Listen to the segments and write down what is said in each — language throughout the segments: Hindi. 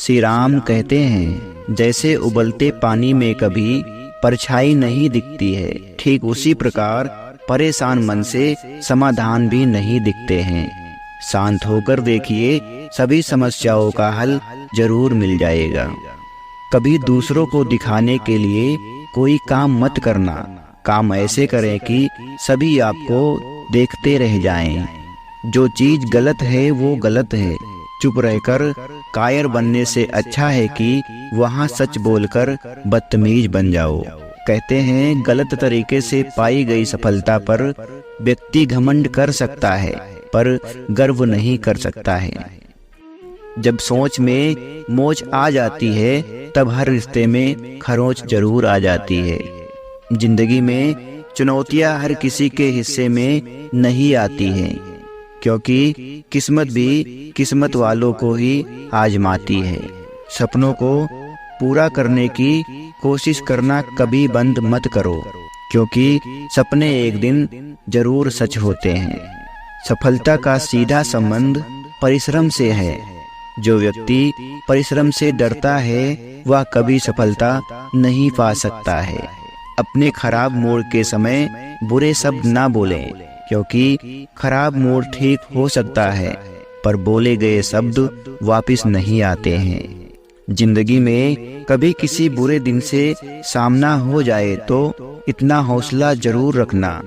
श्री राम कहते हैं, जैसे उबलते पानी में कभी परछाई नहीं दिखती है, ठीक उसी प्रकार परेशान मन से समाधान भी नहीं दिखते हैं। शांत होकर देखिए, सभी समस्याओं का हल जरूर मिल जाएगा। कभी दूसरों को दिखाने के लिए कोई काम मत करना। काम ऐसे करें कि सभी आपको देखते रह जाएं। जो चीज गलत है वो गलत है। चुप रहकर कायर बनने से अच्छा है कि वहाँ सच बोलकर बदतमीज बन जाओ। कहते हैं, गलत तरीके से पाई गई सफलता पर व्यक्ति घमंड कर सकता है, पर गर्व नहीं कर सकता है। जब सोच में मोच आ जाती है, तब हर रिश्ते में खरोंच जरूर आ जाती है। जिंदगी में चुनौतियां हर किसी के हिस्से में नहीं आती हैं, क्योंकि किस्मत भी किस्मत वालों को ही आजमाती है। सपनों को पूरा करने की कोशिश करना कभी बंद मत करो, क्योंकि सपने एक दिन जरूर सच होते हैं। सफलता का सीधा संबंध परिश्रम से है। जो व्यक्ति परिश्रम से डरता है, वह कभी सफलता नहीं पा सकता है। अपने खराब मूड के समय बुरे शब्द ना बोलें, क्योंकि खराब मूड ठीक हो सकता है, पर बोले गए शब्द वापस नहीं आते हैं। जिंदगी में कभी किसी बुरे दिन से सामना हो जाए तो इतना हौसला जरूर रखना,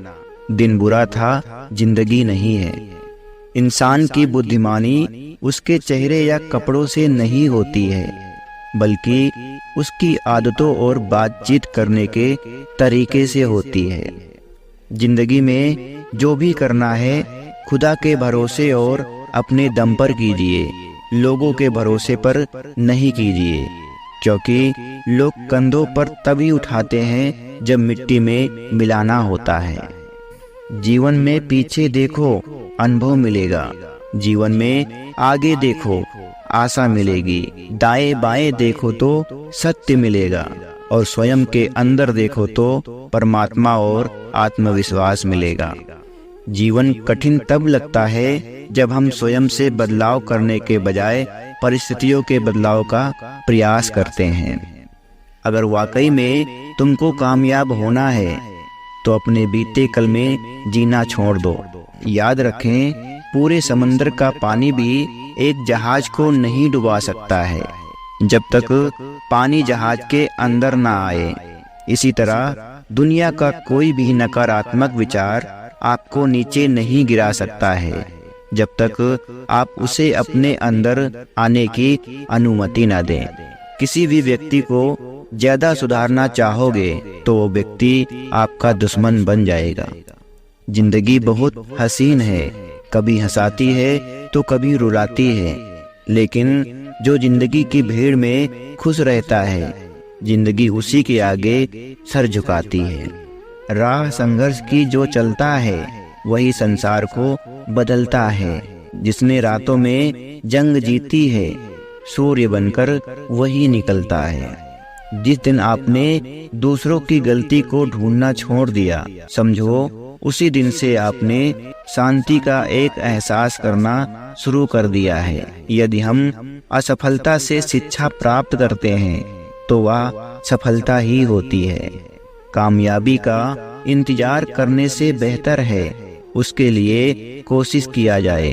दिन बुरा था, जिंदगी नहीं है। इंसान की बुद्धिमानी उसके चेहरे या कपड़ों से नहीं होती है, बल्कि उसकी आदतों और बातचीत करने के तरीके से होती है। जिंदगी में जो भी करना है, खुदा के भरोसे और अपने दम पर कीजिए। लोगों के भरोसे पर नहीं कीजिए, क्योंकि लोग कंधों पर तभी उठाते हैं जब मिट्टी में मिलाना होता है। जीवन में पीछे देखो, अनुभव मिलेगा। जीवन में आगे देखो, आशा मिलेगी। दाएं बाएं देखो तो सत्य मिलेगा, और स्वयं के अंदर देखो तो परमात्मा और आत्मविश्वास मिलेगा। जीवन कठिन तब लगता है जब हम स्वयं से बदलाव करने के बजाय परिस्थितियों के बदलाव का प्रयास करते हैं। अगर वाकई में तुमको कामयाब होना है, तो अपने बीते कल में जीना छोड़ दो। याद रखें, पूरे समंदर का पानी भी एक जहाज को नहीं डुबा सकता है, जब तक पानी जहाज के अंदर ना आए। इसी तरह दुनिया का कोई भी नकारात्मक विचार आपको नीचे नहीं गिरा सकता है, जब तक आप उसे अपने अंदर आने की अनुमति न दें। किसी भी व्यक्ति को ज्यादा सुधारना चाहोगे तो वो व्यक्ति आपका दुश्मन बन जाएगा। जिंदगी बहुत हसीन है, कभी हंसाती है तो कभी रुलाती है, लेकिन जो जिंदगी की भीड़ में खुश रहता है, जिंदगी उसी के आगे सर झुकाती है। राह संघर्ष की जो चलता है, वही संसार को बदलता है। जिसने रातों में जंग जीती है, सूर्य बनकर वही निकलता है। जिस दिन आपने दूसरों की गलती को ढूंढना छोड़ दिया, समझो उसी दिन से आपने शांति का एक एहसास करना शुरू कर दिया है। यदि हम असफलता से शिक्षा प्राप्त करते हैं, तो वह सफलता ही होती है। कामयाबी का इंतजार करने से बेहतर है उसके लिए कोशिश किया जाए।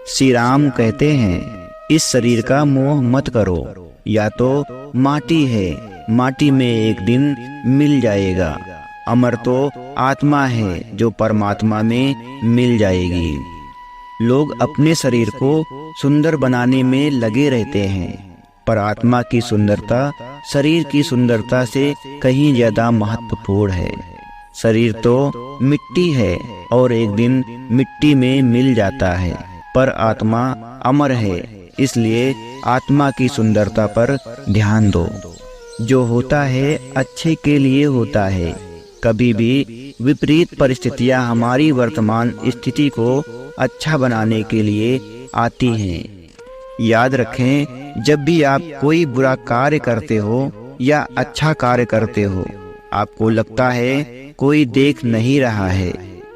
श्री राम कहते हैं, इस शरीर का मोह मत करो। या तो माटी है, माटी में एक दिन मिल जाएगा। अमर तो आत्मा है, जो परमात्मा में मिल जाएगी। लोग अपने शरीर को सुंदर बनाने में लगे रहते हैं, पर आत्मा की सुंदरता शरीर की सुंदरता से कहीं ज्यादा महत्वपूर्ण है। शरीर तो मिट्टी है और एक दिन मिट्टी में मिल जाता है, पर आत्मा अमर है, इसलिए आत्मा की सुंदरता पर ध्यान दो। जो होता है अच्छे के लिए होता है। कभी भी विपरीत परिस्थितियां हमारी वर्तमान स्थिति को अच्छा बनाने के लिए आती हैं। याद रखें, जब भी आप कोई बुरा कार्य करते हो या अच्छा कार्य करते हो, आपको लगता है कोई देख नहीं रहा है,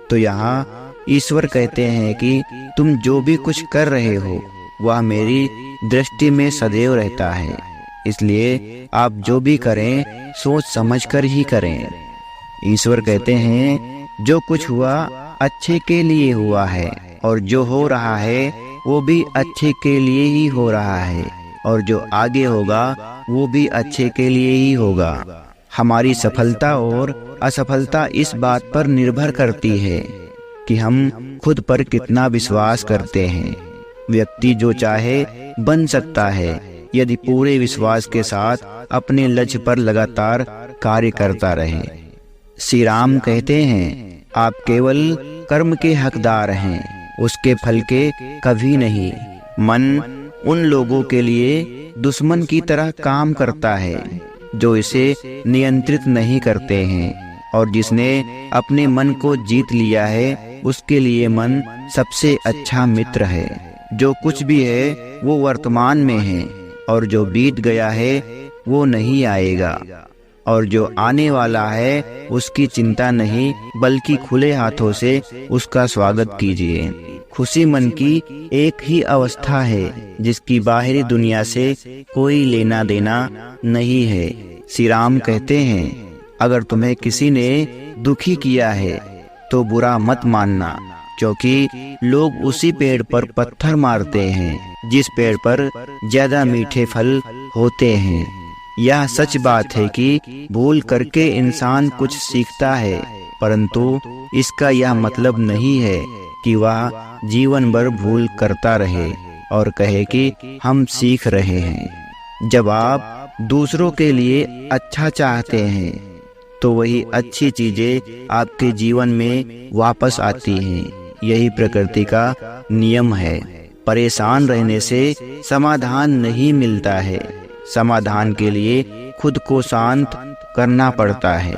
तो यहाँ ईश्वर कहते हैं कि तुम जो भी कुछ कर रहे हो, वह मेरी दृष्टि में सदैव रहता है। इसलिए आप जो भी करें सोच समझकर ही करें। ईश्वर कहते हैं जो कुछ हुआ अच्छे के लिए हुआ है, और जो हो रहा है वो भी अच्छे के लिए ही हो रहा है, और जो आगे होगा वो भी अच्छे के लिए ही होगा। हमारी सफलता और असफलता इस बात पर निर्भर करती है कि हम खुद पर कितना विश्वास करते हैं। व्यक्ति जो चाहे बन सकता है यदि पूरे विश्वास के साथ अपने लक्ष्य पर लगातार कार्य करता रहे। श्री राम कहते हैं आप केवल कर्म के हकदार हैं, उसके फल के कभी नहीं। मन उन लोगों के लिए दुश्मन की तरह काम करता है जो इसे नियंत्रित नहीं करते हैं, और जिसने अपने मन को जीत लिया है उसके लिए मन सबसे अच्छा मित्र है। जो कुछ भी है वो वर्तमान में है, और जो बीत गया है वो नहीं आएगा, और जो आने वाला है उसकी चिंता नहीं बल्कि खुले हाथों से उसका स्वागत कीजिए। खुशी मन की एक ही अवस्था है जिसकी बाहरी दुनिया से कोई लेना देना नहीं है। श्री राम कहते हैं अगर तुम्हें किसी ने दुखी किया है तो बुरा मत मानना, क्योंकि लोग उसी पेड़ पर पत्थर मारते हैं जिस पेड़ पर ज्यादा मीठे फल होते हैं। यह सच बात है कि भूल करके इंसान कुछ सीखता है, परंतु इसका यह मतलब नहीं है कि वह जीवन भर भूल करता रहे और कहे कि हम सीख रहे हैं। जब आप दूसरों के लिए अच्छा चाहते हैं तो वही अच्छी चीजें आपके जीवन में वापस आती हैं। यही प्रकृति का नियम है। परेशान रहने से समाधान नहीं मिलता है। समाधान के लिए खुद को शांत करना पड़ता है।